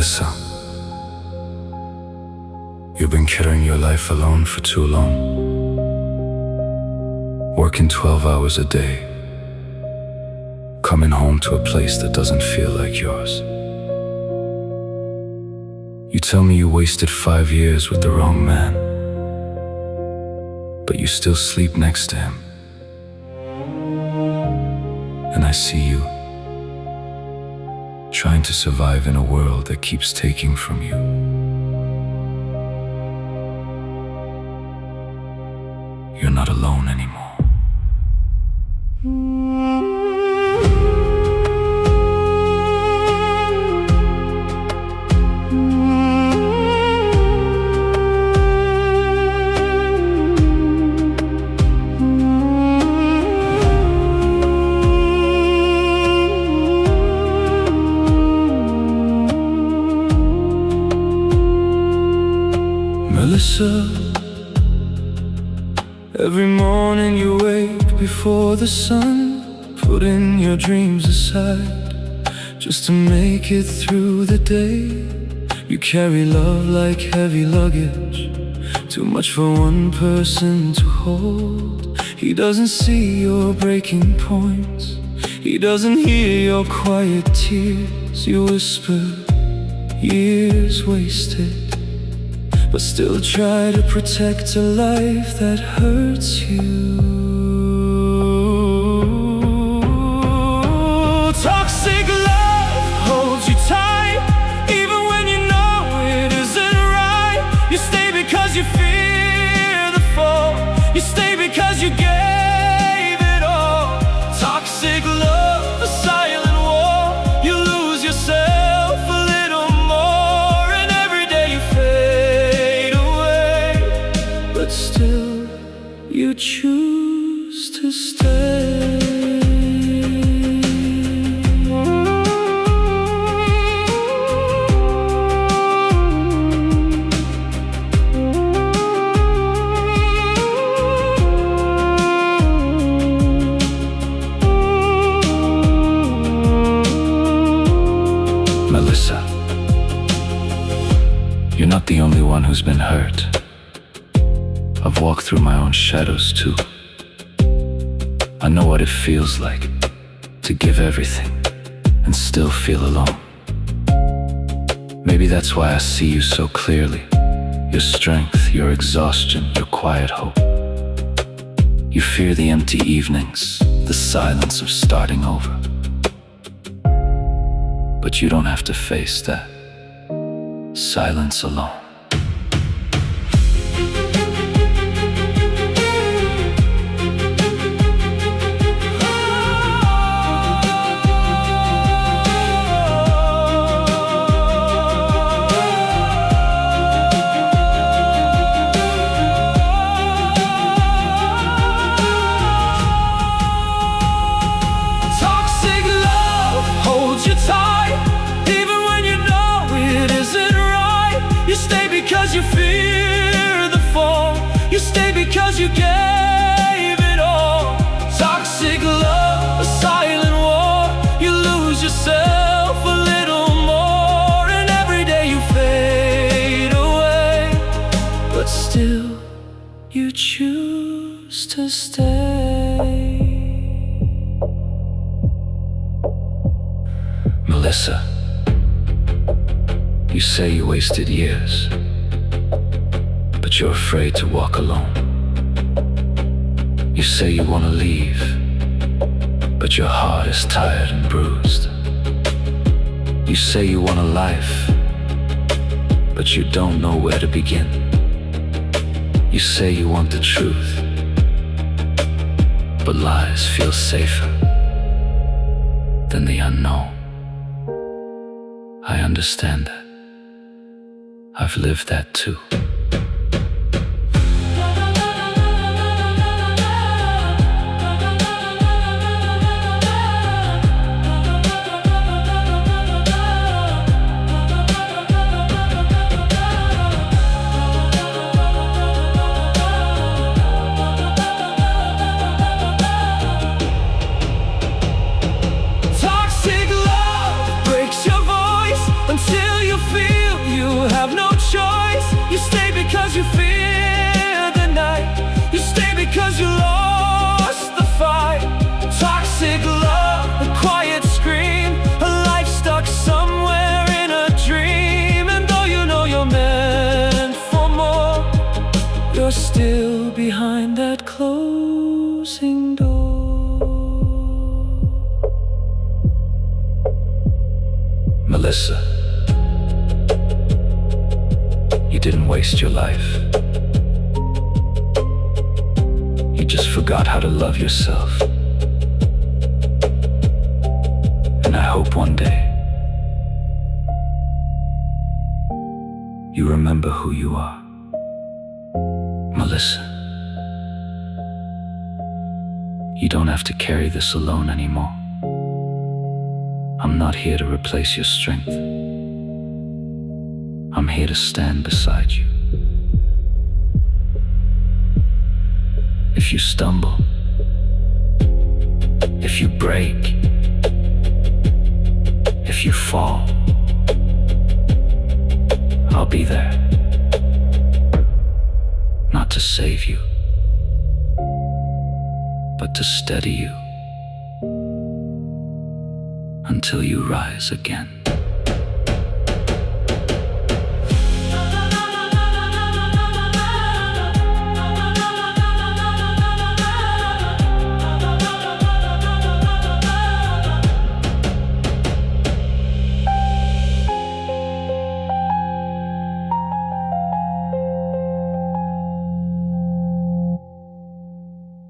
Melissa, you've been carrying your life alone for too long, working 12 hours a day, coming home to a place that doesn't feel like yours. You tell me you wasted 5 years with the wrong man, but you still sleep next to him. And I see you trying to survive in a world that keeps taking from you. You're not alone anymore. Melissa, every morning you wake before the sun, putting your dreams aside just to make it through the day. You carry love like heavy luggage, too much for one person to hold. He doesn't see your breaking points, he doesn't hear your quiet tears. You whisper, years wasted, but still try to protect a life that hurts you. Toxic love holds you tight, even when you know it isn't right. You stay because you fear the fall, you stay because you gave it all. Toxic love, a silent war, you lose yourself a little more, and every day you fade, but still you choose to stay. Melissa, you're not the only one who's been hurt. I've walked through my own shadows too. I know what it feels like to give everything and still feel alone. Maybe that's why I see you so clearly. Your strength, your exhaustion, your quiet hope. You fear the empty evenings, the silence of starting over. But you don't have to face that silence alone. You stay because you fear the fall, you stay because you gave it all. Toxic love, a silent war, you lose yourself a little more, and every day you fade away, but still you choose to stay. Melissa, you say you wasted years, but you're afraid to walk alone. You say you want to leave, but your heart is tired and bruised. You say you want a life, but you don't know where to begin. You say you want the truth, but lies feel safer than the unknown. I understand that. I've lived that too. Toxic love breaks your voice until you feel because you fear the night. You stay because you lost the fight. Toxic love, a quiet scream, a life stuck somewhere in a dream. And though you know you're meant for more, you're still behind that closing door. Melissa, you didn't waste your life. You just forgot how to love yourself. And I hope one day you remember who you are. Melissa, you don't have to carry this alone anymore. I'm not here to replace your strength. I'm here to stand beside you. If you stumble, if you break, if you fall, I'll be there. Not to save you, but to steady you until you rise again.